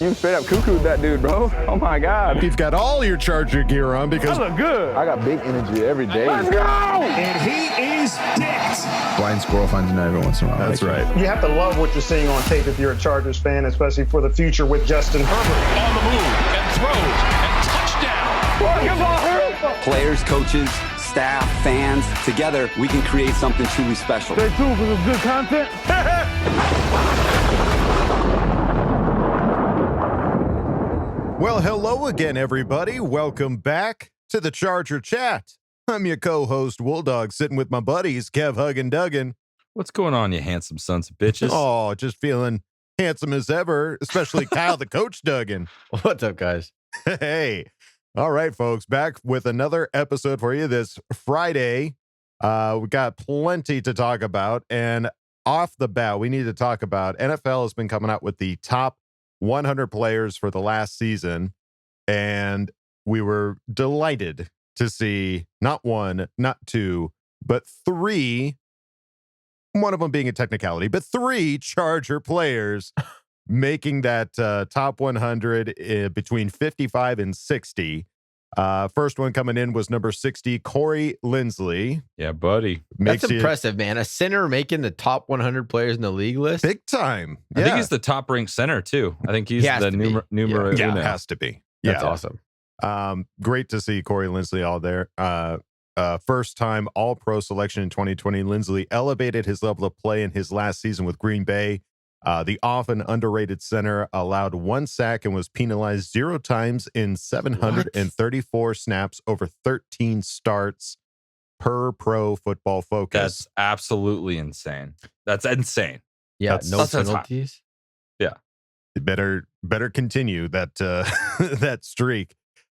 You straight up cuckooed that dude, bro. Oh my God. You've got all your Charger gear on because I look good. I got big energy every day. Let's go! And he is dicked. Blind squirrel finds a nut every once in a while. That's right. You have to love what you're seeing on tape if you're a Chargers fan, especially for the future with Justin Herbert. On the move and throws and touchdown. Players, coaches, staff, fans, together we can create something truly special. Stay tuned for some good content. Well, hello again, everybody. Welcome back to the Charger Chat. I'm your co-host, Wolldog, sitting with my buddies, Kev, Hug, and Duggan. What's going on, you handsome sons of bitches? Oh, just feeling handsome as ever, especially Kyle, the coach, Duggan. What's up, guys? Hey. All right, folks, back with another episode for you this Friday. We got plenty to talk about, and off the bat, we need to talk about NFL has been coming out with the top 100 players for the last season, and we were delighted to see not one, not two, but three, one of them being a technicality, but three Charger players making that top 100 between 55 and 60. First one coming in was number 60, Corey Linsley. Yeah, buddy. That's impressive, man. A center making the top 100 players in the league list. Big time. I think he's the top ranked center, too. I think he's the numero uno. uno. Has to be. That's awesome. Great to see Corey Linsley all there. First time All-Pro selection in 2020. Linsley elevated his level of play in his last season with Green Bay. The often underrated center allowed one sack and was penalized 0 times in 734 snaps over 13 starts per Pro Football Focus. That's absolutely insane. That's insane. Yeah, no that's penalties. Yeah. Better continue that that streak.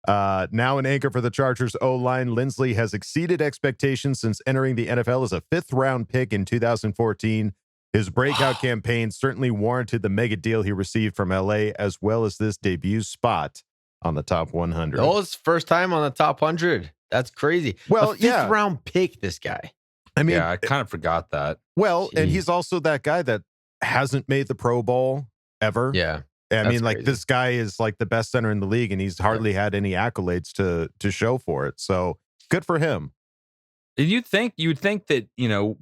Now an anchor for the Chargers O-line, Linsley has exceeded expectations since entering the NFL as a 5th-round pick in 2014. His breakout campaign certainly warranted the mega deal he received from LA, as well as this debut spot on the top 100. Oh, it's first time on the top 100. That's crazy. Well, a 5th round pick, this guy. I mean, I kind of forgot that. Well, Jeez. and he's also that guy that hasn't made the Pro Bowl ever. Yeah. I mean, like, crazy. this guy is like the best center in the league, and he's hardly had any accolades to show for it. So good for him. You'd think that,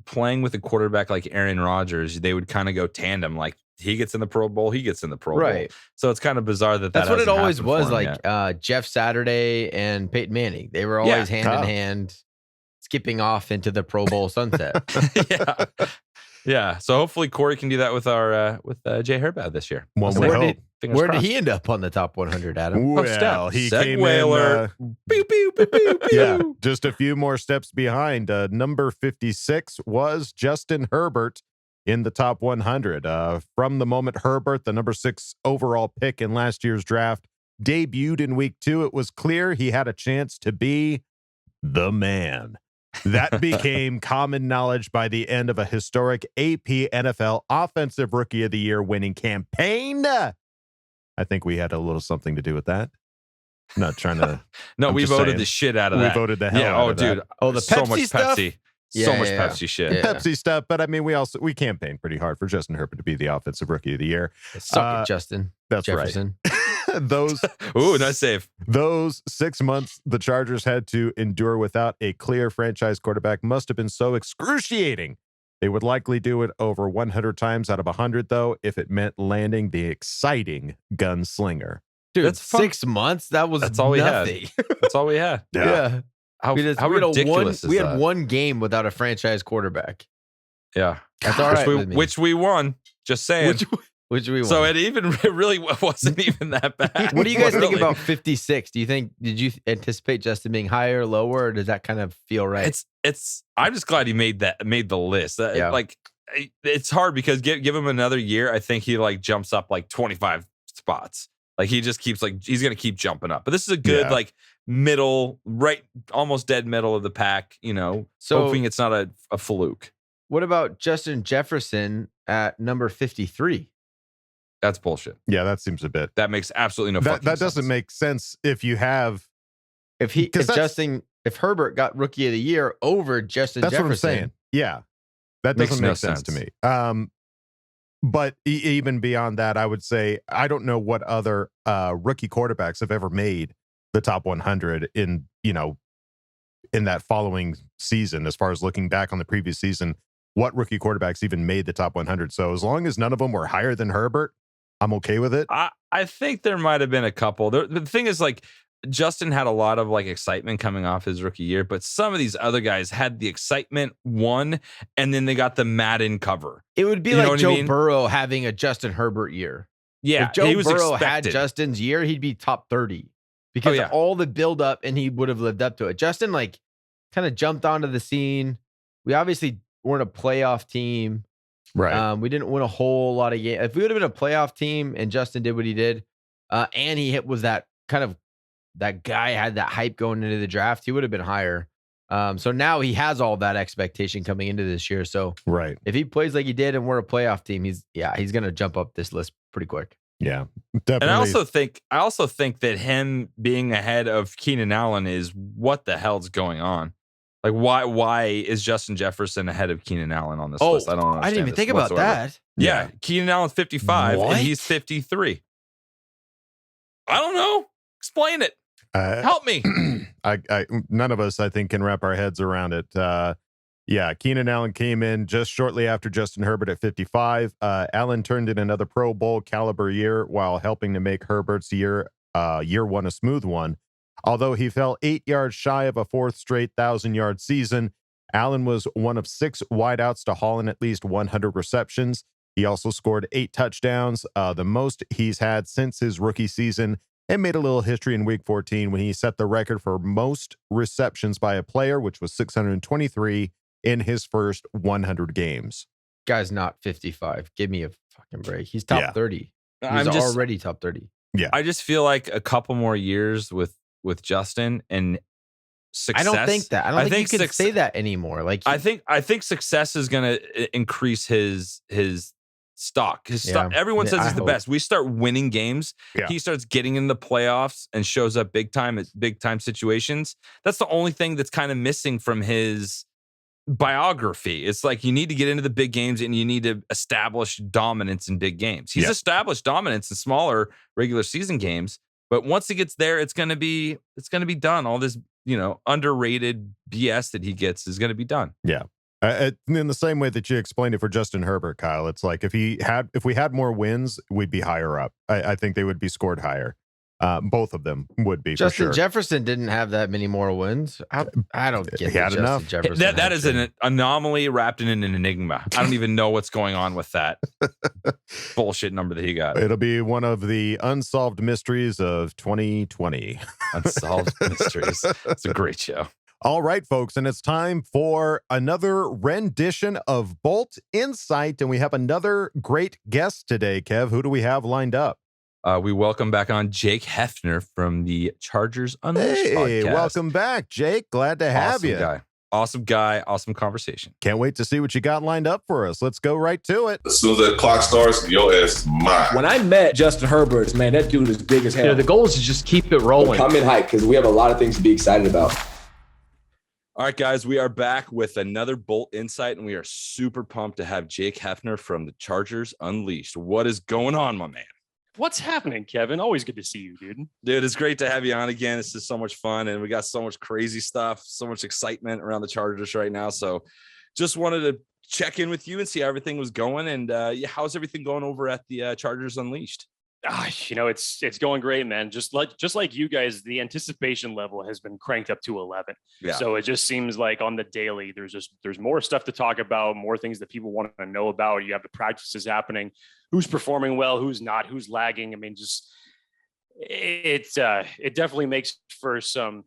playing with a quarterback like Aaron Rodgers, they would kind of go tandem. Like, he gets in the Pro Bowl, he gets in the Pro Bowl. Right. So it's kind of bizarre that That's what it hasn't always happened was. for him Like Jeff Saturday and Peyton Manning. They were always hand in hand, skipping off into the Pro Bowl sunset. yet. Yeah. So hopefully Corey can do that with our Jay Herbat this year. Where did he end up on the top 100, Adam? Well, he came in. Pew, pew, pew, pew, pew. Yeah, just a few more steps behind. Number 56 was Justin Herbert in the top 100. From the moment Herbert, the number 6 overall pick in last year's draft, debuted in week 2, it was clear he had a chance to be the man. That became common knowledge by the end of a historic AP NFL Offensive Rookie of the Year winning campaign. I think we had a little something to do with that. I'm not trying to. No, we voted the shit out of that. We voted the hell out of that. Dude. Oh, the so Pepsi much stuff? Pepsi. Yeah, so much yeah. Pepsi shit. Yeah. Pepsi stuff, but I mean, we campaigned pretty hard for Justin Herbert to be the Offensive Rookie of the Year. Suck it, Justin. That's Jefferson. right. Those nice save. Those 6 months the Chargers had to endure without a clear franchise quarterback must have been so excruciating. They would likely do it over 100 times out of 100, though, if it meant landing the exciting gunslinger. Dude, That's fun. 6 months? That's all we nothing. had. That's all we had. Yeah. How How ridiculous is we that? had one game without a franchise quarterback. Yeah. That's all right with me. Which we won. Just saying. Which we won. So it really wasn't even that bad. What do you guys think Really. about 56? Did you anticipate Justin being higher or lower, or does that kind of feel right? It's I'm just glad he made the list. Yeah. Like, it's hard because give him another year, I think he like jumps up like 25 spots. Like, he just keeps he's gonna keep jumping up. But this is a good like middle, right, almost dead middle of the pack, so hoping it's not a fluke. What about Justin Jefferson at number 53? That's bullshit. Yeah, that seems a bit. That makes absolutely no fucking sense. That doesn't make sense if you have. If Herbert got Rookie of the Year over Justin That's Jefferson. what I'm saying. Yeah, that Makes doesn't no make sense to sense. me. But even beyond that, I would say I don't know what other rookie quarterbacks have ever made the top 100 in that following season. As far as looking back on the previous season, what rookie quarterbacks even made the top 100? So as long as none of them were higher than Herbert, I'm okay with it. I think there might have been a couple. The thing is, like, Justin had a lot of like excitement coming off his rookie year, but some of these other guys had the excitement one, and then they got the Madden cover. It would be like Joe Burrow having a Justin Herbert year. Yeah, if Joe Burrow had Justin's year, he'd be top 30 because of all the build up, and he would have lived up to it. Justin like kind of jumped onto the scene. We obviously weren't a playoff team. Right. We didn't win a whole lot of games. If we would have been a playoff team and Justin did what he did, and he was that kind of that guy had that hype going into the draft, he would have been higher. So now he has all that expectation coming into this year. So right, if he plays like he did and we're a playoff team, he's going to jump up this list pretty quick. Yeah, definitely. And I also think that him being ahead of Keenan Allen is what the hell's going on. Like, why is Justin Jefferson ahead of Keenan Allen on this list? I don't understand. I didn't even think about that. Yeah, Keenan Allen's 55 and he's 53. I don't know. Explain it. Help me. None of us, I think, can wrap our heads around it. Keenan Allen came in just shortly after Justin Herbert at 55. Allen turned in another Pro Bowl caliber year while helping to make Herbert's year one a smooth one. Although he fell 8 yards shy of a fourth straight 1,000-yard season, Allen was one of 6 wideouts to haul in at least 100 receptions. He also scored 8 touchdowns, the most he's had since his rookie season, and made a little history in Week 14 when he set the record for most receptions by a player, which was 623 in his first 100 games. Guy's not 55. Give me a fucking break. He's top 30. He's already top 30. Yeah. I just feel like a couple more years with Justin and success. I don't think that. I don't think you can say that anymore. Like I think success is going to increase his stock. His stock. Everyone says he's the best. We start winning games. Yeah. He starts getting in the playoffs and shows up big time at big time situations. That's the only thing that's kind of missing from his biography. It's like you need to get into the big games and you need to establish dominance in big games. He's established dominance in smaller regular season games, but once he gets there, it's going to be done. All this, underrated BS that he gets is going to be done. Yeah. In the same way that you explained it for Justin Herbert, Kyle, it's like if we had more wins, we'd be higher up. I think they would be scored higher. Both of them would be. Justin for sure. Jefferson didn't have that many more wins. I don't get. He had enough. That is an anomaly wrapped in an enigma. I don't even know what's going on with that bullshit number that he got. It'll be one of the unsolved mysteries of 2020. Unsolved mysteries. It's a great show. All right, folks, and it's time for another rendition of Bolt Insight, and we have another great guest today. Kev, who do we have lined up? We welcome back on Jake Hefner from the Chargers Unleashed podcast. Welcome back, Jake. Glad to have you. Awesome guy. Awesome conversation. Can't wait to see what you got lined up for us. Let's go right to it. As soon as that clock starts, your ass is mine. When I met Justin Herbert, man, that dude is big as hell. The goal is to just keep it rolling. Come in hype because we have a lot of things to be excited about. All right, guys, we are back with another Bolt Insight, and we are super pumped to have Jake Hefner from the Chargers Unleashed. What is going on, my man? What's happening, Kevin? Always good to see you, dude. Dude, it's great to have you on again. This is so much fun, and we got so much crazy stuff, so much excitement around the Chargers right now. So just wanted to check in with you and see how everything was going, and how's everything going over at the Chargers Unleashed? It's going great, man. Just like you guys, the anticipation level has been cranked up to 11. Yeah. So it just seems like on the daily, there's more stuff to talk about, more things that people want to know about. You have the practices happening, who's performing well, who's not, who's lagging. I mean, just it definitely makes for some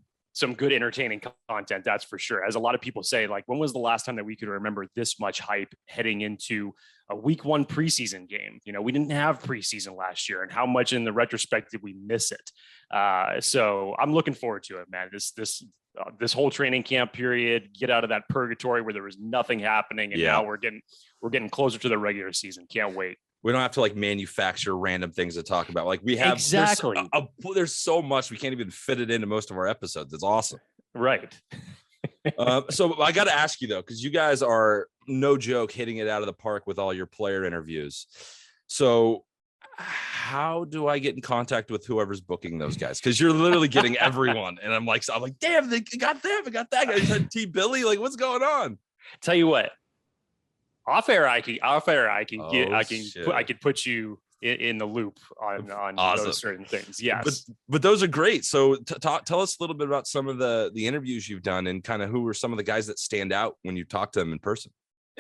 good entertaining content, that's for sure. As a lot of people say, like, when was the last time that we could remember this much hype heading into a week 1 preseason game? We didn't have preseason last year, and how much in the retrospect did we miss it? So I'm looking forward to it, man. This whole training camp period, get out of that purgatory where there was nothing happening. And now we're getting closer to the regular season. Can't wait. We don't have to manufacture random things to talk about. Like we have exactly. There's so much we can't even fit it into most of our episodes. It's awesome. Right. So I got to ask you though, because you guys are no joke hitting it out of the park with all your player interviews. So how do I get in contact with whoever's booking those guys? Because you're literally getting everyone, and I'm like, damn, they got them, I got that guy. You said T Billy, like, what's going on? Tell you what, off air, I can put you in the loop on awesome. those certain things. Yes, but those are great. So tell us a little bit about some of the interviews you've done, and kind of who were some of the guys that stand out when you talk to them in person.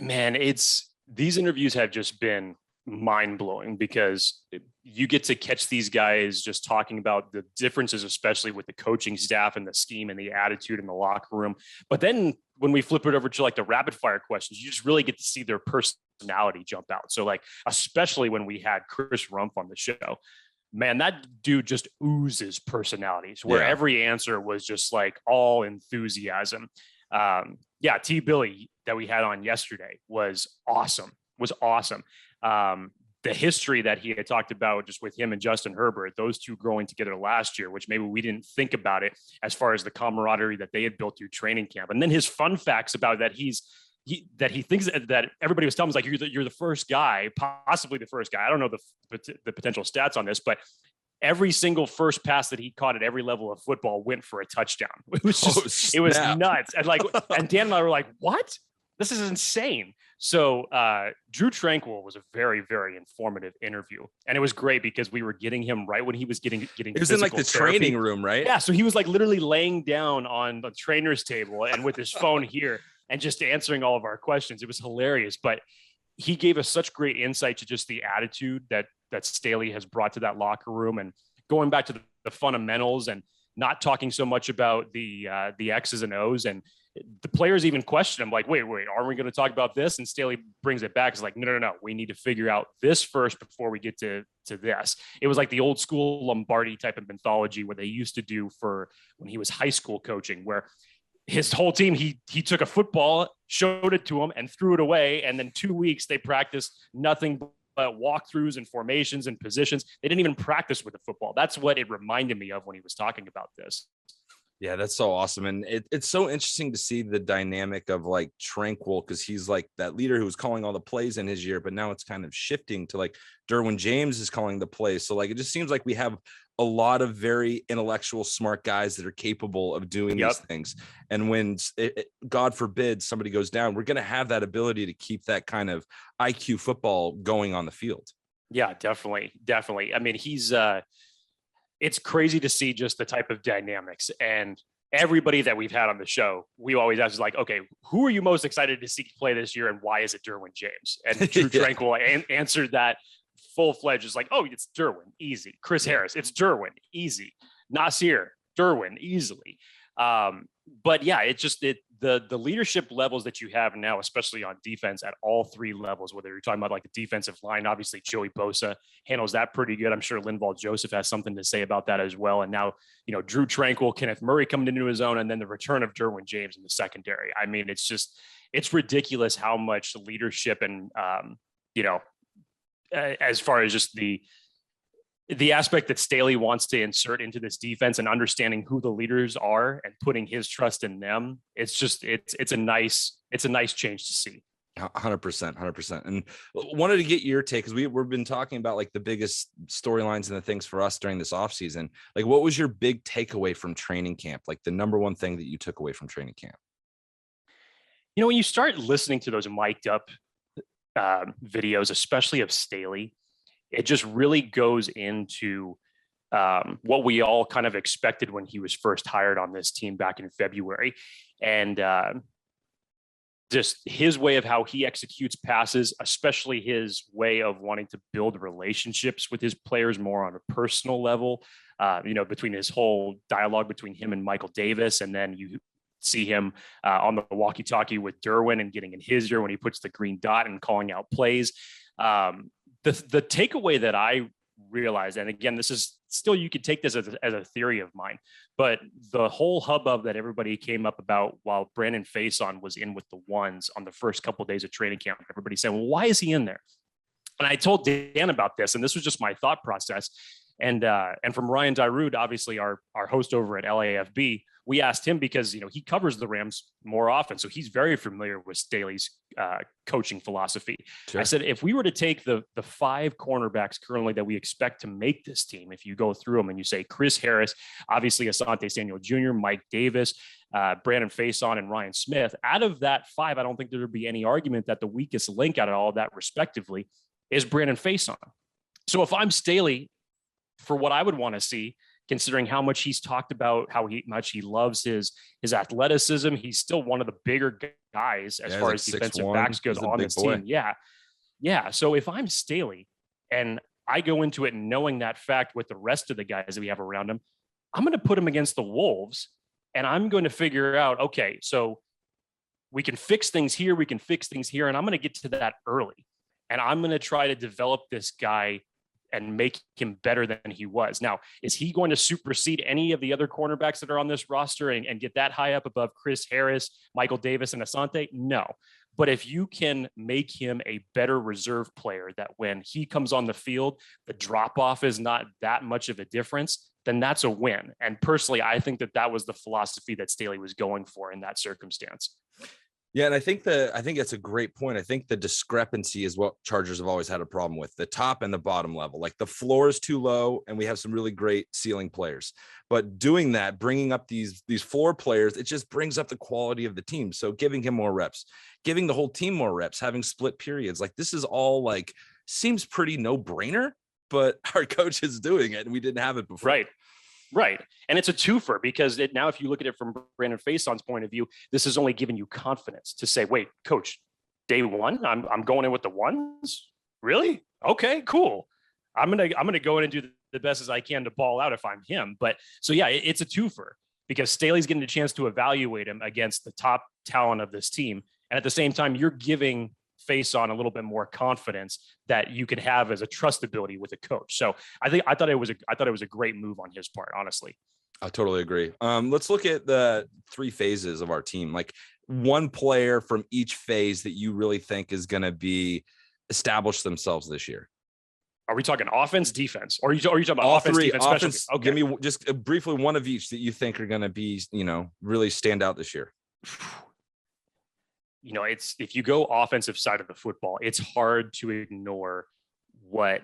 Man, these interviews have just been mind-blowing because you get to catch these guys just talking about the differences, especially with the coaching staff and the scheme and the attitude in the locker room. But then when we flip it over to like the rapid fire questions, you just really get to see their personality jump out. So like, especially when we had Chris Rumpf on the show, man, that dude just oozes personalities where every answer was just like all enthusiasm. T Billy that we had on yesterday was awesome. The history that he had talked about just with him and Justin Herbert, those two growing together last year, which maybe we didn't think about it as far as the camaraderie that they had built through training camp. And then his fun facts about that he thinks that everybody was telling him, like, you're the first guy, possibly the first guy. I don't know the potential stats on this, but every single first pass that he caught at every level of football went for a touchdown. It was just, it was nuts. And Dan and I were like, what? This is insane. So Drew Tranquill was a very, very informative interview. And it was great because we were getting him right when he was getting it was in like the therapy. Training room, right? Yeah. So he was like literally laying down on the trainer's table and with his phone here and just answering all of our questions. It was hilarious. But he gave us such great insight to just the attitude that Staley has brought to that locker room, and going back to the fundamentals and not talking so much about the X's and O's. And the players even question him, like, wait, are we going to talk about this? And Staley brings it back. It's like, no. We need to figure out this first before we get to this. It was like the old school Lombardi type of mythology where they used to do for when he was high school coaching, where his whole team, he took a football, showed it to him and threw it away. And then 2 weeks they practiced nothing but walkthroughs and formations and positions. They didn't even practice with the football. That's what it reminded me of when he was talking about this. Yeah, that's so awesome. And it's so interesting to see the dynamic of like Tranquill, because he's like that leader who was calling all the plays in his year, but now it's kind of shifting to like Derwin James is calling the plays. So like, it just seems like we have a lot of very intellectual, smart guys that are capable of doing these things. And when God forbid somebody goes down, we're going to have that ability to keep that kind of IQ football going on the field. Yeah, definitely. I mean, he's it's crazy to see just the type of dynamics, and everybody that we've had on the show, we always ask, like, okay, who are you most excited to see play this year, and why is it Derwin James? And Drew Tranquill answered that full-fledged, is like, oh, it's Derwin, easy. Chris Harris, it's Derwin, easy. Nasir, Derwin, easily. But yeah, it's just the leadership levels that you have now, especially on defense at all three levels, whether you're talking about like the defensive line, obviously Joey Bosa handles that pretty good. I'm sure Linval Joseph has something to say about that as well. And now, Drew Tranquill, Kenneth Murray coming into his own, and then the return of Derwin James in the secondary. I mean, it's ridiculous how much leadership and, as far as just the aspect that Staley wants to insert into this defense and understanding who the leaders are and putting his trust in them. It's a nice change to see. 100%. And wanted to get your take, because we've been talking about like the biggest storylines and the things for us during this offseason. Like, what was your big takeaway from training camp? Like the number one thing that you took away from training camp? When you start listening to those mic'd up videos, especially of Staley, it just really goes into what we all kind of expected when he was first hired on this team back in February. And just his way of how he executes passes, especially his way of wanting to build relationships with his players more on a personal level, between his whole dialogue between him and Michael Davis. And then you see him on the walkie-talkie with Derwin and getting in his ear when he puts the green dot and calling out plays. The takeaway that I realized, and again, this is still, you could take this as a theory of mine, but the whole hubbub that everybody came up about while Brandon Faison was in with the ones on the first couple of days of training camp, everybody said, well, why is he in there? And I told Dan about this, and this was just my thought process. And from Ryan Dyrud, obviously our host over at LAFB, we asked him because, he covers the Rams more often. So he's very familiar with Staley's coaching philosophy. Sure. I said, if we were to take the 5 cornerbacks currently that we expect to make this team, if you go through them and you say Chris Harris, obviously Asante Samuel Jr., Mike Davis, Brandon Faison, and Ryan Smith, out of that 5, I don't think there would be any argument that the weakest link out of all of that respectively is Brandon Faison. So if I'm Staley, for what I would want to see, considering how much he's talked about how much he loves his athleticism, he's still one of the bigger guys as far as defensive backs goes on this team. Yeah. So if I'm Staley and I go into it knowing that fact with the rest of the guys that we have around him, I'm going to put him against the Wolves, and I'm going to figure out, okay, so we can fix things here, and I'm going to get to that early, and I'm going to try to develop this guy and make him better than he was. Now, is he going to supersede any of the other cornerbacks that are on this roster and get that high up above Chris Harris, Michael Davis, and Asante? No. But if you can make him a better reserve player, that when he comes on the field, the drop-off is not that much of a difference, then that's a win. And personally, I think that was the philosophy that Staley was going for in that circumstance. Yeah, and I think that's a great point. I think the discrepancy is what Chargers have always had a problem with, the top and the bottom level. Like the floor is too low, and we have some really great ceiling players. But doing that, bringing up these floor players, it just brings up the quality of the team. So giving him more reps, giving the whole team more reps, having split periods, like this is all like seems pretty no-brainer, but our coach is doing it, and we didn't have it before. Right. And it's a twofer because now if you look at it from Brandon Faison's point of view, this is only giving you confidence to say, wait, coach, day one, I'm going in with the ones. Really? Okay, cool. I'm going to go in and do the best as I can to ball out if I'm him. But so, yeah, it's a twofer because Staley's getting a chance to evaluate him against the top talent of this team. And at the same time, you're giving Faison a little bit more confidence that you could have as a trustability with a coach. So I thought it was a great move on his part, honestly. I totally agree. Let's look at the 3 phases of our team. Like one player from each phase that you really think is going to be establish themselves this year. Are we talking offense, defense, or are you talking about all offense, 3 defense, offense? Okay. Give me just briefly one of each that you think are going to be, really stand out this year. It's if you go offensive side of the football, it's hard to ignore what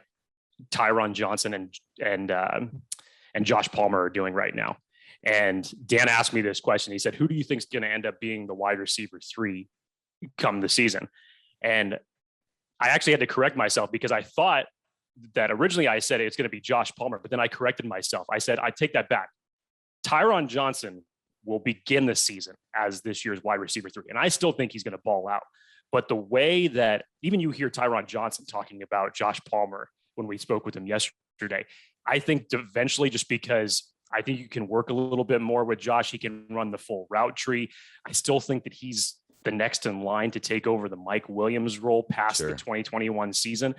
Tyron Johnson and Josh Palmer are doing right now. And Dan asked me this question. He said, who do you think is going to end up being the wide receiver 3 come the season? And I actually had to correct myself because I thought that originally I said it's going to be Josh Palmer, but then I corrected myself. I said, I take that back. Tyron Johnson will begin the season as this year's wide receiver 3. And I still think he's going to ball out. But the way that even you hear Tyron Johnson talking about Josh Palmer when we spoke with him yesterday, I think eventually, just because I think you can work a little bit more with Josh, he can run the full route tree. I still think that he's the next in line to take over the Mike Williams role past the 2021 season.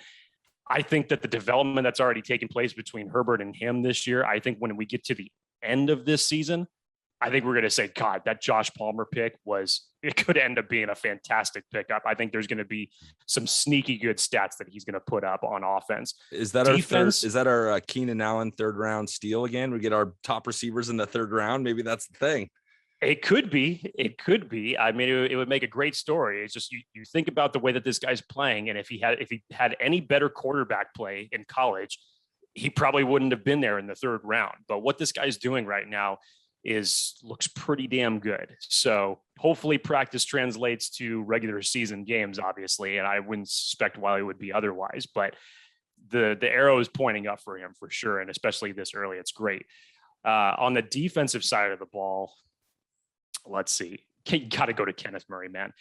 I think that the development that's already taken place between Herbert and him this year, I think when we get to the end of this season, I think we're going to say, God, that Josh Palmer pick it could end up being a fantastic pickup. I think there's going to be some sneaky good stats that he's going to put up on offense. Is that our Keenan Allen 3rd round steal again? We get our top receivers in the 3rd round. Maybe that's the thing. It could be. I mean, it would make a great story. It's just, you think about the way that this guy's playing. And if he had any better quarterback play in college, he probably wouldn't have been there in the 3rd round. But what this guy's doing right now looks pretty damn good. So hopefully practice translates to regular season games, obviously, and I wouldn't suspect why it would be otherwise, but the arrow is pointing up for him for sure, and especially this early, it's great. On the defensive side of the ball, let's see. You got to go to Kenneth Murray, man.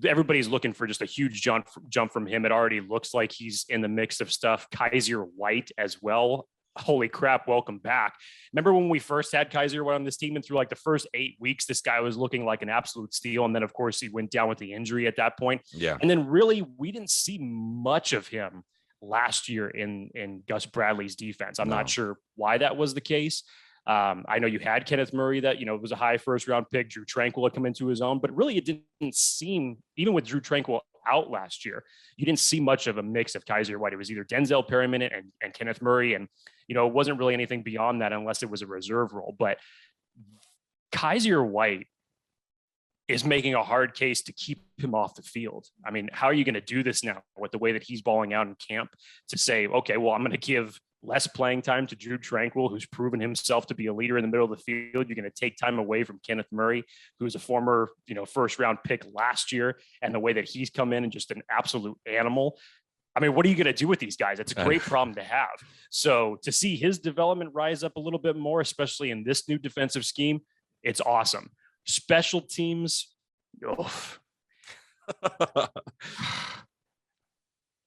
Everybody's looking for just a huge jump from him. It already looks like he's in the mix of stuff. Kaiser White as well. Holy crap, welcome back. Remember when we first had Kaiser White on this team, and through like the first 8 weeks, this guy was looking like an absolute steal. And then, of course, he went down with the injury at that point. Yeah. And then really, we didn't see much of him last year in Gus Bradley's defense. I'm not sure why that was the case. I know you had Kenneth Murray that, it was a high 1st round pick. Drew Tranquill had come into his own, but really it didn't seem, even with Drew Tranquill out last year. You didn't see much of a mix of Kaiser White. It was either Denzel Perryman and Kenneth Murray. And, you know, it wasn't really anything beyond that unless it was a reserve role. But Kaiser White is making a hard case to keep him off the field. I mean, how are you going to do this now with the way that he's balling out in camp to say, okay, well, I'm going to give less playing time to Drew Tranquill, who's proven himself to be a leader in the middle of the field. You're going to take time away from Kenneth Murray, who's a former, you know, first round pick last year, and the way that he's come in and just an absolute animal. I mean, what are you going to do with these guys? It's a great problem to have. So to see his development rise up a little bit more, especially in this new defensive scheme, it's awesome. Special teams.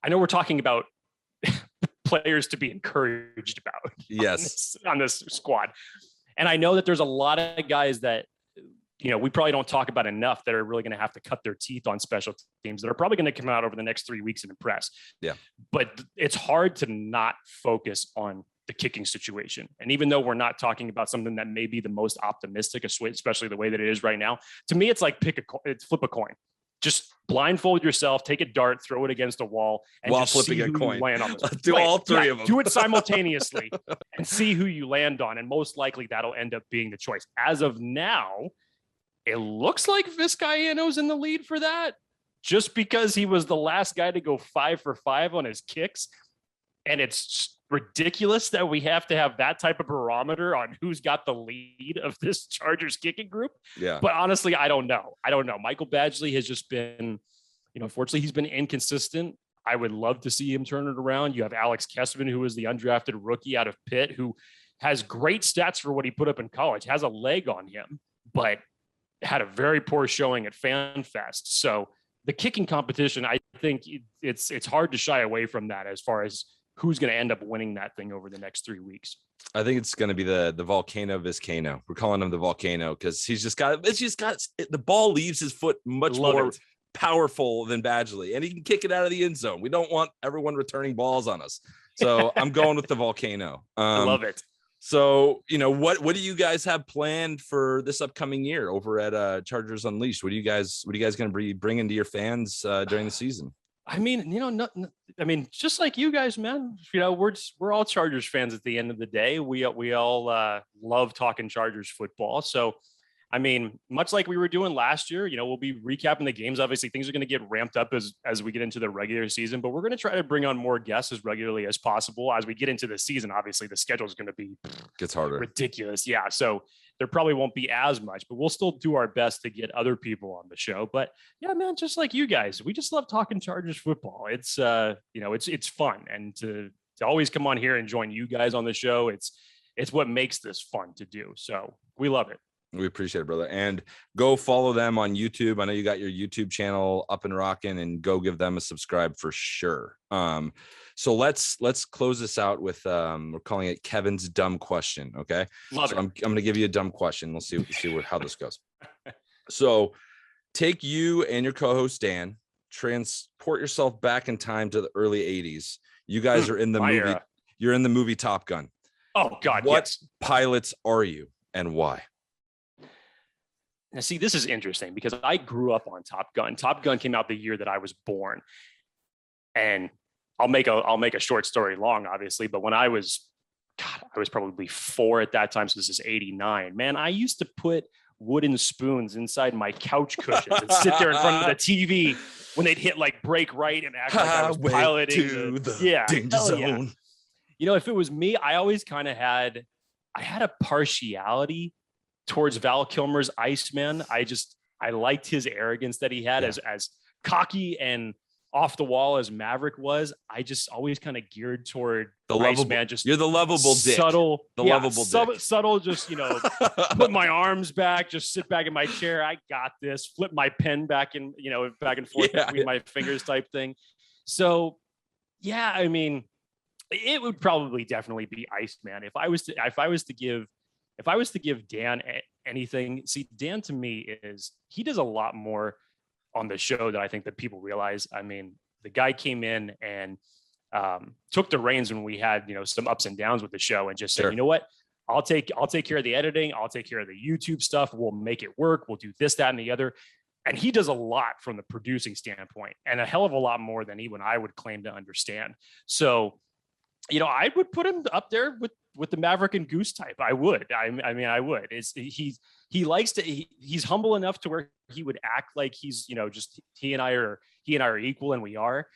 I know we're talking about players to be encouraged about. Yes. On this squad. And I know that there's a lot of guys that, you know, we probably don't talk about enough that are really going to have to cut their teeth on special teams that are probably going to come out over the next 3 weeks and impress. Yeah. But it's hard to not focus on the kicking situation. And even though we're not talking about something that may be the most optimistic, especially the way that it is right now, to me, it's like flip a coin. Just blindfold yourself, take a dart, throw it against a wall, and while just flipping see a who coin. you land on. Do all three of them. Do it simultaneously and see who you land on. And most likely that'll end up being the choice. As of now, it looks like Vizcaino's in the lead for that, just because he was the last guy to go 5 for 5 on his kicks. And it's ridiculous that we have to have that type of barometer on who's got the lead of this Chargers kicking group. Yeah. But honestly, I don't know. Michael Badgley has just been, you know, unfortunately, he's been inconsistent. I would love to see him turn it around. You have Alex Kessman, who is the undrafted rookie out of Pitt, who has great stats for what he put up in college, has a leg on him, but had a very poor showing at FanFest. So the kicking competition, I think it's hard to shy away from that as far as who's going to end up winning that thing over the next 3 weeks. I think it's going to be the volcano Vizcaino. We're calling him the volcano because it's just got the ball leaves his foot much more powerful than Badgley, and he can kick it out of the end zone. We don't want everyone returning balls on us. So I'm going with the volcano. I love it. So, you know, what do you guys have planned for this upcoming year over at Chargers Unleashed? What are you guys going to be bringing to your fans during the season? I mean, you know, just like you guys, man, you know, we're all Chargers fans at the end of the day. We all love talking Chargers football. So, I mean, much like we were doing last year, you know, we'll be recapping the games. Obviously, things are going to get ramped up as we get into the regular season, but we're going to try to bring on more guests as regularly as possible. As we get into the season, obviously, the schedule is going to be gets harder, ridiculous. Yeah, so there probably won't be as much, but we'll still do our best to get other people on the show. But yeah, man, just like you guys, we just love talking Chargers football. It's you know, it's fun, and to always come on here and join you guys on the show, it's what makes this fun to do. So we love it. We appreciate it, brother. And go follow them on YouTube. I know you got your YouTube channel up and rocking, and go give them a subscribe for sure. So let's close this out with we're calling it Kevin's dumb question. Okay. Love it. I'm going to give you a dumb question. We'll see how this goes. So take you and your co-host Dan, transport yourself back in time to the early 80s. You guys are in the movie. Era. You're in the movie Top Gun. Oh God. What yes. pilots are you and why? Now, see, this is interesting because I grew up on Top Gun. Top Gun came out the year that I was born, and I'll make a short story long, obviously. But when I was probably 4 at that time, so this is 89. Man, I used to put wooden spoons inside my couch cushions and sit there in front of the TV when they'd hit like break right and act like I was piloting the danger zone. Yeah. You know, if it was me, I always kind of had a partiality towards Val Kilmer's Iceman. I liked his arrogance that he had, as cocky and off the wall as Maverick was. I just always kind of geared toward the Iceman. You're the lovable dick. Subtle, lovable dick. Subtle, just, you know, put my arms back, just sit back in my chair. I got this. Flip my pen back and forth between my fingers type thing. So, yeah, I mean, it would probably definitely be Iceman. If I was to give Dan anything, see, Dan to me he does a lot more on the show that I think that people realize. I mean, the guy came in and took the reins when we had, you know, some ups and downs with the show, and just said, you know what, I'll take care of the editing. I'll take care of the YouTube stuff. We'll make it work. We'll do this, that, and the other. And he does a lot from the producing standpoint, and a hell of a lot more than even I would claim to understand. So, I would put him up there with the Maverick and Goose type. I would. I mean, I would. He likes to. He's humble enough to where he would act like he's just he and I are equal, and we are.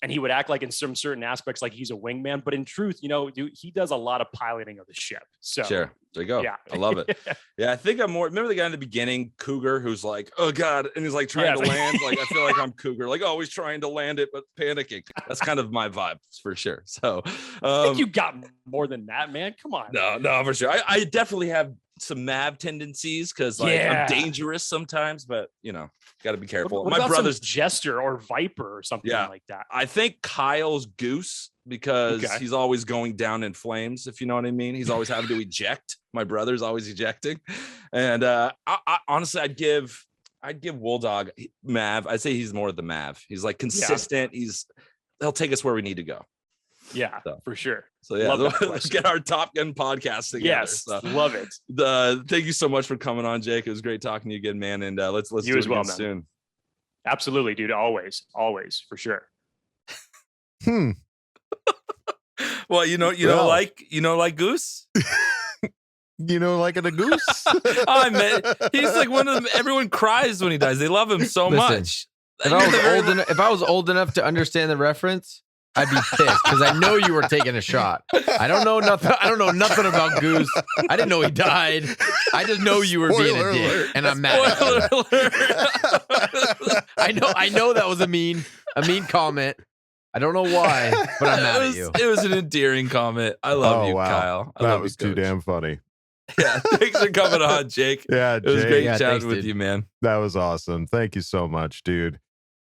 And he would act like in some certain aspects like he's a wingman, but in truth, he does a lot of piloting of the ship. So sure, there you go. Yeah, I love it. Yeah, I think I'm more. Remember the guy in the beginning, Cougar, who's like, "Oh God," and he's like trying to land. Like I feel like I'm Cougar, like always trying to land it but panicking. That's kind of my vibe for sure. So I think you got more than that, man. Come on. No, for sure. I definitely have some Mav tendencies because I'm dangerous sometimes, but got to be careful. What my about brother's some Jester or Viper or something like that. I think Kyle's Goose because he's always going down in flames, if you know what I mean. He's always having to eject. My brother's always ejecting. And I honestly, I'd give Wool Dog Mav. I'd say he's more the Mav. He's like consistent. He'll take us where we need to go. Yeah, for sure. So let's get our Top Gun podcast together. Yes, love it. Thank you so much for coming on, Jake. It was great talking to you again, man. And let's you do as it well, again man. soon. Absolutely, dude. Always, for sure. Well, like Goose. Like a goose. Oh man, he's like one of them. Everyone cries when he dies. They love him so much. If I was old enough to understand the reference, I'd be pissed because I know you were taking a shot. I don't know nothing about Goose. I didn't know he died. I just know you were being a dick, and I'm mad at you. I know that was a mean comment. I don't know why, but I'm mad at you. It was an endearing comment. I love you, wow. Kyle. That was too damn funny. Yeah, thanks for coming on, Jake. Yeah, it was Jake. great chatting with you, man. That was awesome. Thank you so much, dude.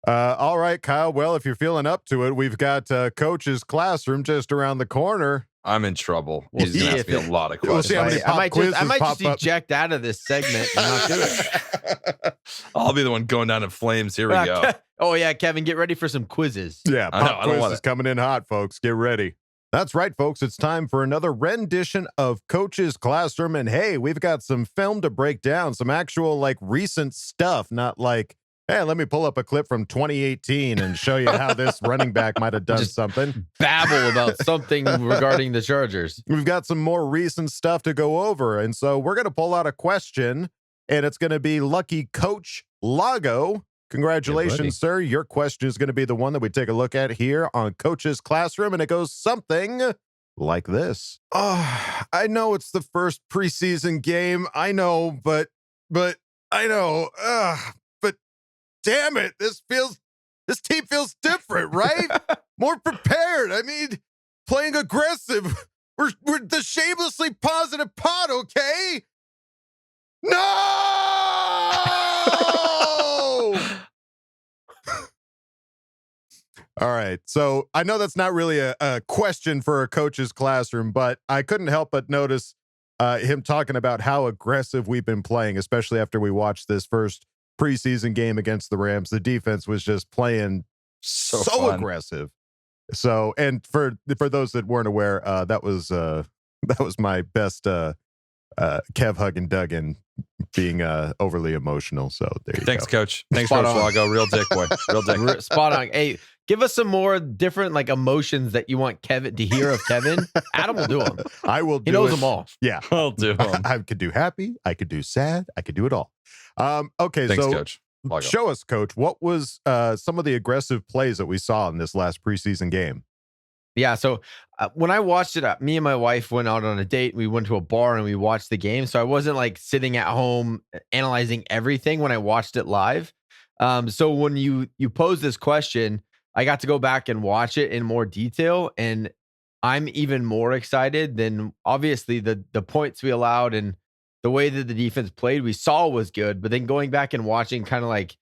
All right, Kyle. Well, if you're feeling up to it, we've got Coach's classroom just around the corner. I'm in trouble. He's going to ask me a lot of questions. We'll see how many pop quizzes I might pop just eject out of this segment and not do it. I'll be the one going down in flames. Here we go. Oh, yeah, Kevin, get ready for some quizzes. Yeah, pop quiz is coming in hot, folks. Get ready. That's right, folks. It's time for another rendition of Coach's Classroom. And hey, we've got some film to break down, some actual recent stuff, not like, hey, let me pull up a clip from 2018 and show you how this running back might have done something. Babble about something regarding the Chargers. We've got some more recent stuff to go over. And so we're going to pull out a question, and it's going to be Lucky Coach Lago. Congratulations, sir. Your question is going to be the one that we take a look at here on Coach's Classroom, and it goes something like this. Oh, I know it's the first preseason game. I know, but I know. But damn it, this team feels different, right? More prepared. I mean, playing aggressive. We're the shamelessly positive pod, okay? No! All right. So I know that's not really a question for a Coach's Classroom, but I couldn't help but notice him talking about how aggressive we've been playing, especially after we watched this first preseason game against the Rams. The defense was just playing so aggressive. So, and for those that weren't aware, that was my best Kev hugging Duggan being overly emotional. So there you go. Thanks, Coach. Thanks, Coach Lago. Real dick boy. Real dick. Spot on. Hey, give us some more different emotions that you want Kevin to hear of Kevin. Adam will do them. I will. He knows them all. Yeah, I'll do them. I could do happy. I could do sad. I could do it all. Okay, thanks, so Coach. Lago. Show us, Coach, what was some of the aggressive plays that we saw in this last preseason game? Yeah, so when I watched it, me and my wife went out on a date. We went to a bar and we watched the game. So I wasn't sitting at home analyzing everything when I watched it live. So when you pose this question, I got to go back and watch it in more detail, and I'm even more excited than obviously the points we allowed and the way that the defense played we saw was good. But then going back and watching, kind of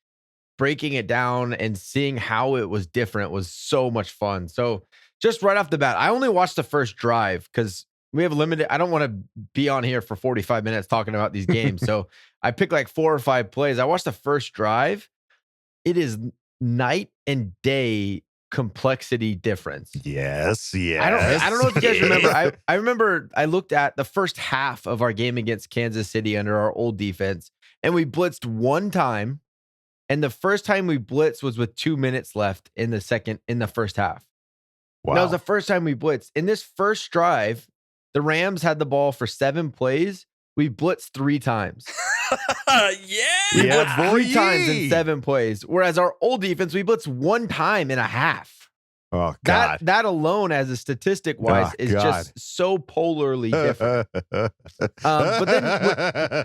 breaking it down and seeing how it was different was so much fun. So just right off the bat, I only watched the first drive because we have limited. I don't want to be on here for 45 minutes talking about these games. So I picked 4 or 5 plays. I watched the first drive. It is night and day complexity difference. Yes. I don't know if you guys remember. I remember I looked at the first half of our game against Kansas City under our old defense, and we blitzed one time. And the first time we blitzed was with 2 minutes left in the first half. Wow. That was the first time we blitzed. In this first drive, the Rams had the ball for 7 plays. We blitzed 3 times. We blitzed 3 times in 7 plays. Whereas our old defense, we blitzed 1 time in a half. Oh, God. That alone, as a statistic wise, is just so polarly different. But then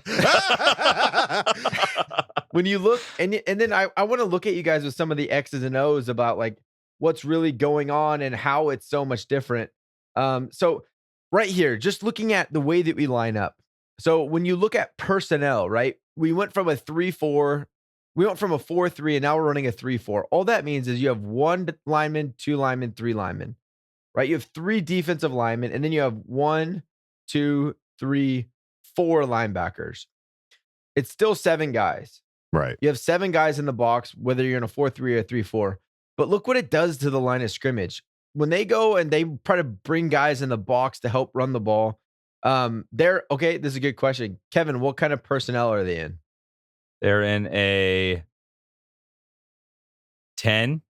when you look, and then I want to look at you guys with some of the X's and O's about like what's really going on and how it's so much different. So right here, just looking at the way that we line up. So when you look at personnel, right, we went from a 3-4. We went from a 4-3 and now we're running a 3-4. All that means is you have 1 lineman, 2 linemen, 3 linemen, right? You have 3 defensive linemen, and then you have 1, 2, 3, 4 linebackers. It's still 7 guys. Right. You have 7 guys in the box, whether you're in a 4-3 or a 3-4. But look what it does to the line of scrimmage. When they go and they try to bring guys in the box to help run the ball, okay, this is a good question. Kevin, what kind of personnel are they in? They're in a 10.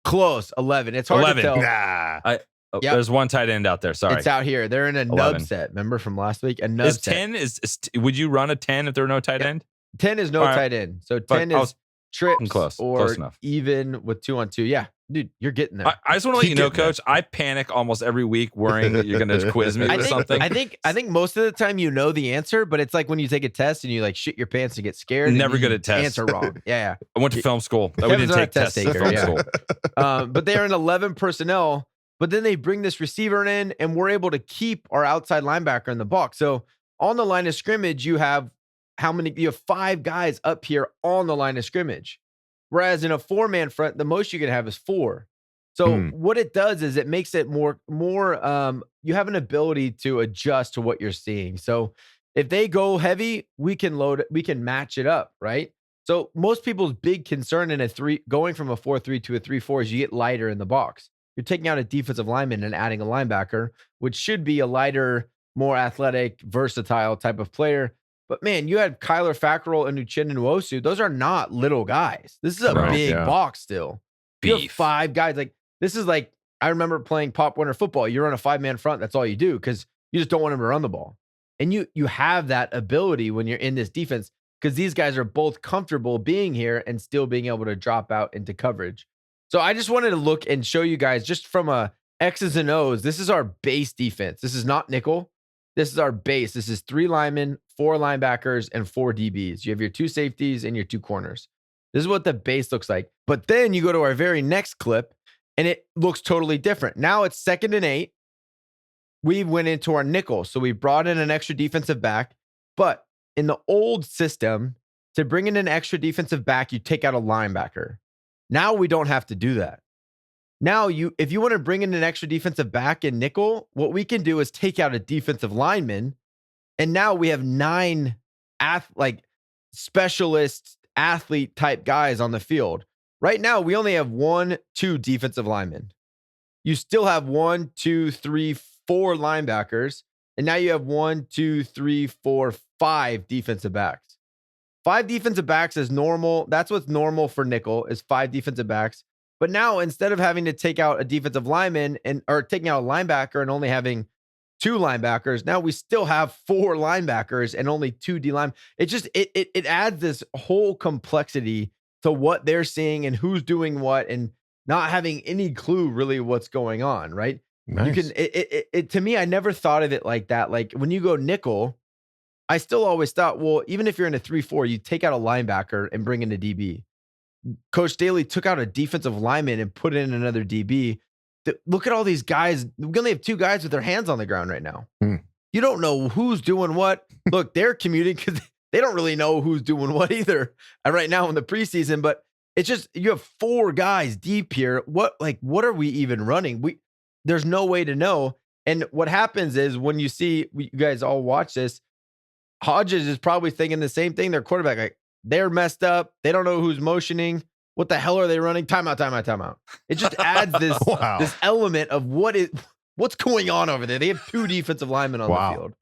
Close, 11. It's hard 11. to tell. Nah. There's one tight end out there. Sorry. It's out here. They're in a 11. nub set. Remember from last week? A nub Is set. 10 would you run a 10 if there were no tight end? 10 is no All right. tight end. So But 10 I is was trips close or enough. even with 2-on-2. Yeah, dude, you're getting there. I just want to let Keep you know, getting there. Coach, I panic almost every week worrying that you're going to quiz me with something. I think most of the time you know the answer, but it's like when you take a test and you like shit your pants and get scared. Never and good you at tests. Answer wrong. Yeah. I went to film school. We Kevin's didn't not a take test tests in taker, film yeah. school. But they're in 11 personnel, but then they bring this receiver in and we're able to keep our outside linebacker in the box. So on the line of scrimmage, you have you have 5 guys up here on the line of scrimmage. Whereas in a 4-man front, the most you can have is 4. So what it does is it makes it more you have an ability to adjust to what you're seeing. So if they go heavy, we can match it up, right? So most people's big concern in going from a 4-3 to a 3-4 is you get lighter in the box. You're taking out a defensive lineman and adding a linebacker, which should be a lighter, more athletic, versatile type of player. But man, you had Kyler Fackrell and Uchenna Nwosu. Those are not little guys. This is a big box still. You have 5 guys. Like this is like I remember playing Pop Warner football. You run a 5-man front. That's all you do because you just don't want him to run the ball. And you have that ability when you're in this defense because these guys are both comfortable being here and still being able to drop out into coverage. So I just wanted to look and show you guys just from a X's and O's. This is our base defense. This is not nickel. This is our base. This is 3 linemen, 4 linebackers, and 4 DBs. You have your 2 safeties and your 2 corners. This is what the base looks like. But then you go to our very next clip, and it looks totally different. Now it's 2nd and 8. We went into our nickel. So we brought in an extra defensive back. But in the old system, to bring in an extra defensive back, you take out a linebacker. Now we don't have to do that. Now, if you want to bring in an extra defensive back in nickel, what we can do is take out a defensive lineman, and now we have 9 specialist athlete type guys on the field. Right now, we only have 1, 2 defensive linemen. You still have 1, 2, 3, 4 linebackers, and now you have 1, 2, 3, 4, 5 defensive backs. 5 defensive backs is normal. That's what's normal for nickel is 5 defensive backs. But now instead of having to take out a defensive lineman or taking out a linebacker and only having 2 linebackers, now we still have 4 linebackers and only 2 D line. It just it adds this whole complexity to what they're seeing and who's doing what and not having any clue really what's going on, right? Nice. You can to me, I never thought of it like that. Like when you go nickel, I still always thought, well, even if you're in a 3-4, you take out a linebacker and bring in a DB. Coach Daly took out a defensive lineman and put in another DB. Look at all these guys. We only have 2 guys with their hands on the ground right now. You don't know who's doing what. Look, they're commuting because they don't really know who's doing what either right now in the preseason. But it's just you have 4 guys deep here. What are we even running? There's no way to know. And what happens is when you guys all watch this, Hodges is probably thinking the same thing. Their quarterback, like, they're messed up. They don't know who's motioning. What the hell are they running? Timeout. It just adds this this element of what's going on over there. They have 2 defensive linemen on the field.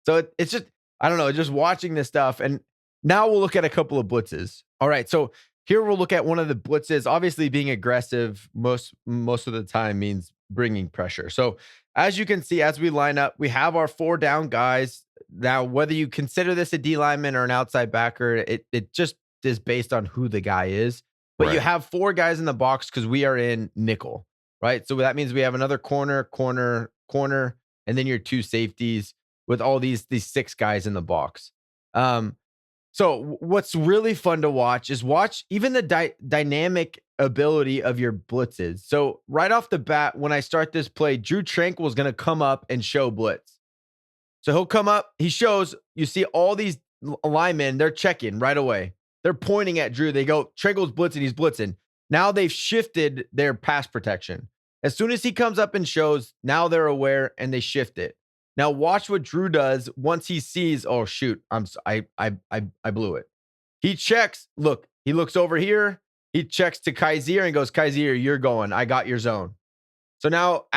So it's just, I don't know, just watching this stuff. And Now we'll look at a couple of blitzes. All right, so here we'll look at one of the blitzes. Obviously, being aggressive most of the time means bringing pressure. So as you can see, as we line up, we have our 4 down guys. Now, whether you consider this a D lineman or an outside backer, it just is based on who the guy is. But you have 4 guys in the box because we are in nickel, right? So that means we have another corner, and then your 2 safeties with all these 6 guys in the box. So what's really fun to watch is even the dynamic ability of your blitzes. So right off the bat, when I start this play, Drew Tranquill is going to come up and show blitz. So he'll come up, he shows, you see all these linemen, they're checking right away. They're pointing at Drew. They go, Tranquill's blitzing, he's blitzing. Now they've shifted their pass protection. As soon as he comes up and shows, now they're aware and they shift it. Now watch what Drew does once he sees, oh shoot, I blew it. He checks, look, he looks over here, he checks to Kaiser and goes, Kaiser, you're going, I got your zone. So now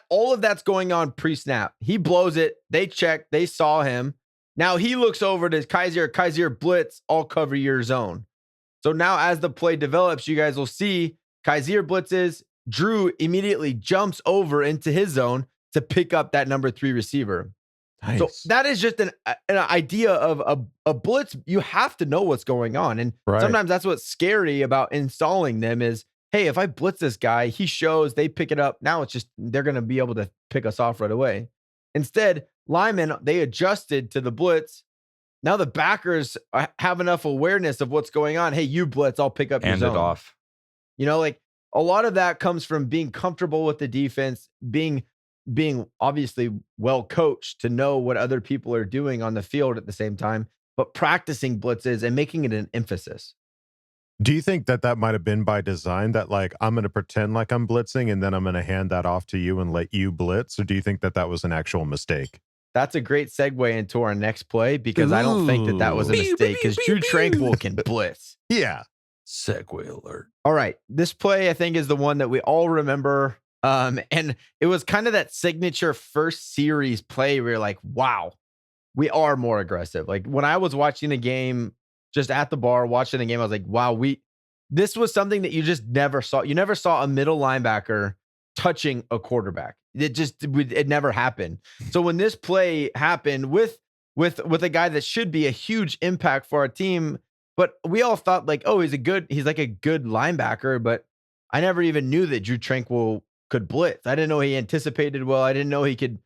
all of that's going on pre-snap, he blows it, they check, they saw him. Now he looks over to Kaiser blitz, I'll cover your zone. So now as the play develops, you guys will see Kaiser blitzes, Drew immediately jumps over into his zone to pick up that number 3 receiver. Nice. So that is just an idea of a blitz. You have to know what's going on. And sometimes that's what's scary about installing them is, hey, if I blitz this guy, he shows, they pick it up. Now it's just, they're going to be able to pick us off right away. Instead, linemen, they adjusted to the blitz. Now the backers have enough awareness of what's going on. Hey, you blitz, I'll pick up your zone. Hand it off. Like a lot of that comes from being comfortable with the defense, being obviously well coached to know what other people are doing on the field at the same time, but practicing blitzes and making it an emphasis. Do you think that might have been by design, that like, I'm going to pretend like I'm blitzing and then I'm going to hand that off to you and let you blitz? Or do you think that was an actual mistake? That's a great segue into our next play, because I don't think that was a mistake, because Drew Tranquill can blitz. Yeah. Segue alert. All right. This play, I think, is the one that we all remember. And it was kind of that signature first series play where you're like, wow, we are more aggressive. Like when I was watching the game, just at the bar watching the game, I was like, wow, this was something that you just never saw. You never saw a middle linebacker touching a quarterback. It never happened. So when this play happened with a guy that should be a huge impact for our team, but we all thought like, oh, he's like a good linebacker, but I never even knew that Drew Tranquill could blitz. I didn't know he anticipated well. I didn't know he could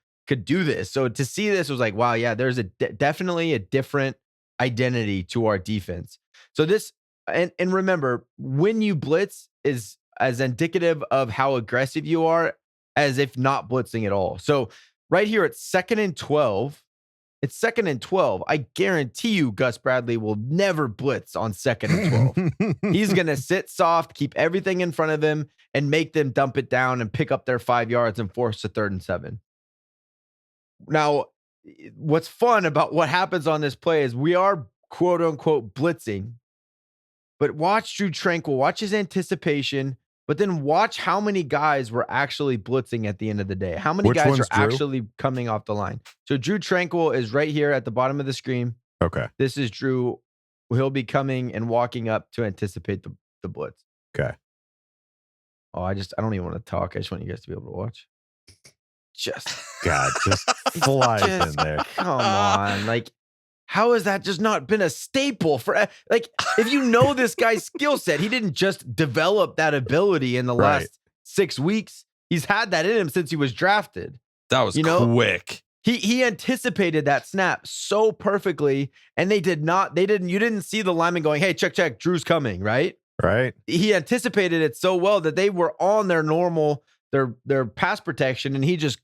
do this. So to see this was like, wow, yeah, there's definitely a different identity to our defense. So this, and remember, when you blitz is as indicative of how aggressive you are as if not blitzing at all. So right here it's 2nd and 12. It's 2nd and 12. I guarantee you Gus Bradley will never blitz on 2nd and 12. He's going to sit soft, keep everything in front of him, and make them dump it down and pick up their 5 yards and force a 3rd and 7. Now, what's fun about what happens on this play is we are quote unquote blitzing, but watch Drew Tranquill, watch his anticipation, but then watch how many guys were actually blitzing at the end of the day. How many guys are actually coming off the line? So Drew Tranquill is right here at the bottom of the screen. Okay. This is Drew. He'll be coming and walking up to anticipate the blitz. Okay. Oh, I don't even want to talk. I just want you guys to be able to watch. Just flies in there. Come on. Like, how has that just not been a staple for, like, if you know this guy's skill set, he didn't just develop that ability in the last 6 weeks. He's had that in him since he was drafted. That was quick. He anticipated that snap so perfectly, and you didn't see the lineman going, hey, check, Drew's coming, right? Right. He anticipated it so well that they were on their normal, their pass protection, and he just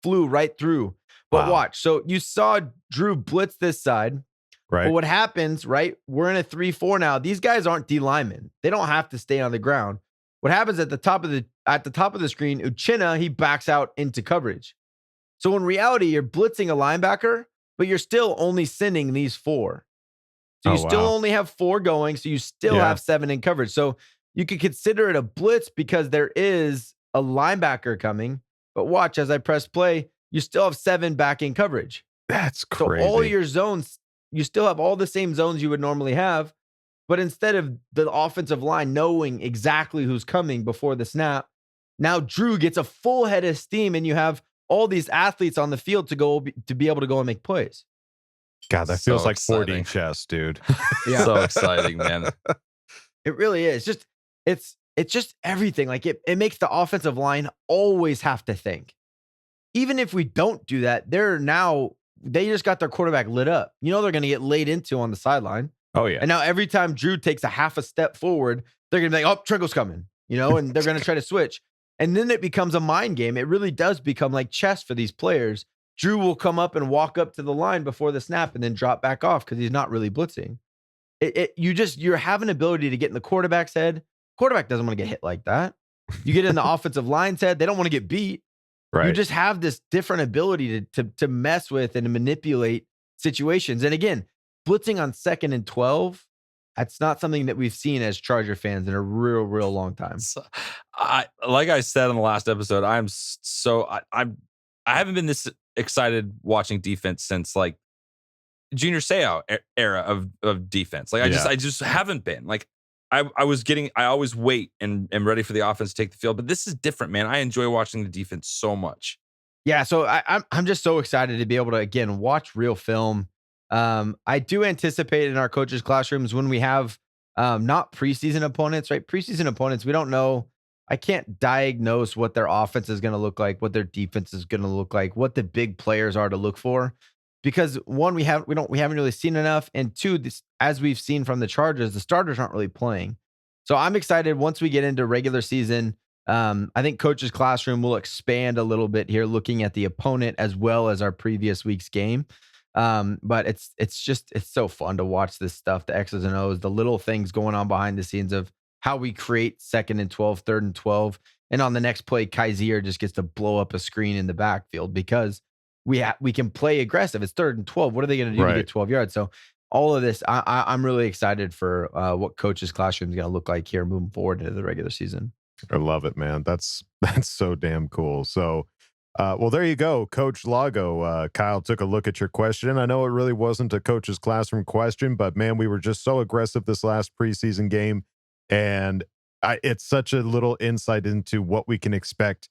flew right through. But watch. So you saw Drew blitz this side. Right. But what happens, right? We're in a 3-4 now. These guys aren't D linemen. They don't have to stay on the ground. What happens at the top of the screen, Uchenna, he backs out into coverage. So in reality, you're blitzing a linebacker, but you're still only sending these 4. So you still only have 4 going. So you still have 7 in coverage. So you could consider it a blitz because there is a linebacker coming. But watch, as I press play, you still have 7 back in coverage. That's crazy. So all your zones, you still have all the same zones you would normally have, but instead of the offensive line knowing exactly who's coming before the snap, now Drew gets a full head of steam, and you have all these athletes on the field to be able to go and make plays. God, that So feels like exciting. 4D chess, dude. Yeah. So exciting, man. It really is. It's just everything. Like it makes the offensive line always have to think. Even if we don't do that, they just got their quarterback lit up. You know they're going to get laid into on the sideline. Oh, yeah. And now every time Drew takes a half a step forward, they're going to be like, oh, Tranquill's coming, and they're going to try to switch. And then it becomes a mind game. It really does become like chess for these players. Drew will come up and walk up to the line before the snap and then drop back off because he's not really blitzing. You have an ability to get in the quarterback's head. Quarterback doesn't want to get hit like that. You get in the offensive line's head. They don't want to get beat. Right. You just have this different ability to mess with and manipulate situations. And again, blitzing on 2nd and 12, that's not something that we've seen as Charger fans in a real long time. So, like I said in the last episode, I haven't been this excited watching defense since like Junior Seau era of defense. Like I just haven't been. Like I always wait and am ready for the offense to take the field, but this is different, man. I enjoy watching the defense so much. Yeah, so I'm just so excited to be able to again watch real film. I do anticipate in our coaches' classrooms when we have not preseason opponents, right? Preseason opponents, we don't know. I can't diagnose what their offense is going to look like, what their defense is going to look like, what the big players are to look for, because one, we haven't really seen enough, and two, as we've seen from the Chargers, the starters aren't really playing. So I'm excited once we get into regular season. I think coaches' classroom will expand a little bit here, looking at the opponent as well as our previous week's game. But it's so fun to watch this stuff, the X's and O's, the little things going on behind the scenes of how we create 2nd and 12, 3rd and 12. And on the next play, Kaiser just gets to blow up a screen in the backfield because we can play aggressive. It's 3rd and 12. What are they going to do to get 12 yards? So all of this, I'm really excited for what coaches' classroom is going to look like here moving forward into the regular season. I love it, man. That's so damn cool. So, well, there you go, Coach Lago. Kyle took a look at your question. I know it really wasn't a coach's classroom question, but man, we were just so aggressive this last preseason game, and it's such a little insight into what we can expect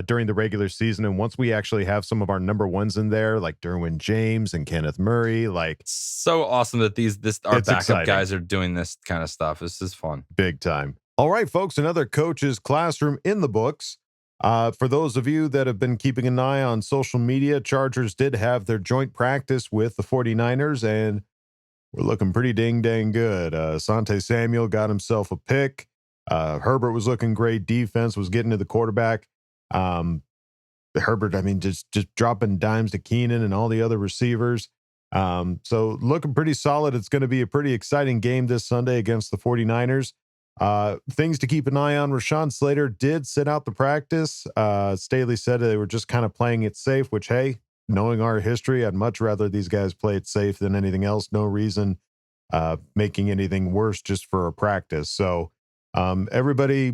during the regular season. And once we actually have some of our number ones in there, like Derwin James and Kenneth Murray, like so awesome that our backup exciting. Guys are doing this kind of stuff. This is fun, big time. All right, folks, another coach's classroom in the books. For those of you that have been keeping an eye on social media, Chargers did have their joint practice with the 49ers, and we're looking pretty dang good. Asante Samuel got himself a pick. Herbert was looking great. Defense was getting to the quarterback. Herbert, I mean, just dropping dimes to Keenan and all the other receivers. So looking pretty solid. It's going to be a pretty exciting game this Sunday against the 49ers. Things to keep an eye on. Rashawn Slater did sit out the practice. Staley said they were just kind of playing it safe, which, hey, knowing our history, I'd much rather these guys play it safe than anything else. No reason making anything worse just for a practice. So everybody,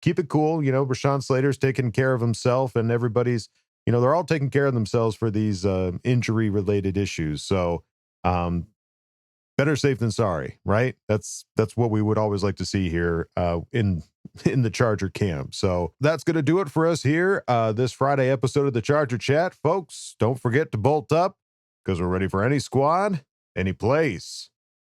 keep it cool. Rashawn Slater's taking care of himself, and everybody's, they're all taking care of themselves for these injury related issues. So better safe than sorry, right? That's what we would always like to see here in the Charger camp. So that's going to do it for us here this Friday episode of the Charger Chat. Folks, don't forget to bolt up because we're ready for any squad, any place.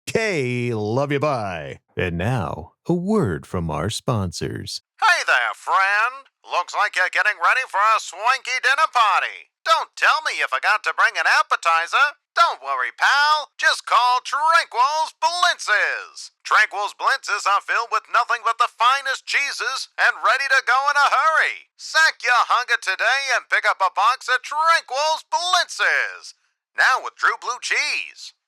K, love you, bye. And now, a word from our sponsors. Hey there, friend. Looks like you're getting ready for a swanky dinner party. Don't tell me you forgot to bring an appetizer. Don't worry, pal. Just call Tranquill's Blintzes. Tranquill's Blintzes are filled with nothing but the finest cheeses and ready to go in a hurry. Sack your hunger today and pick up a box of Tranquill's Blintzes. Now with True Blue Cheese.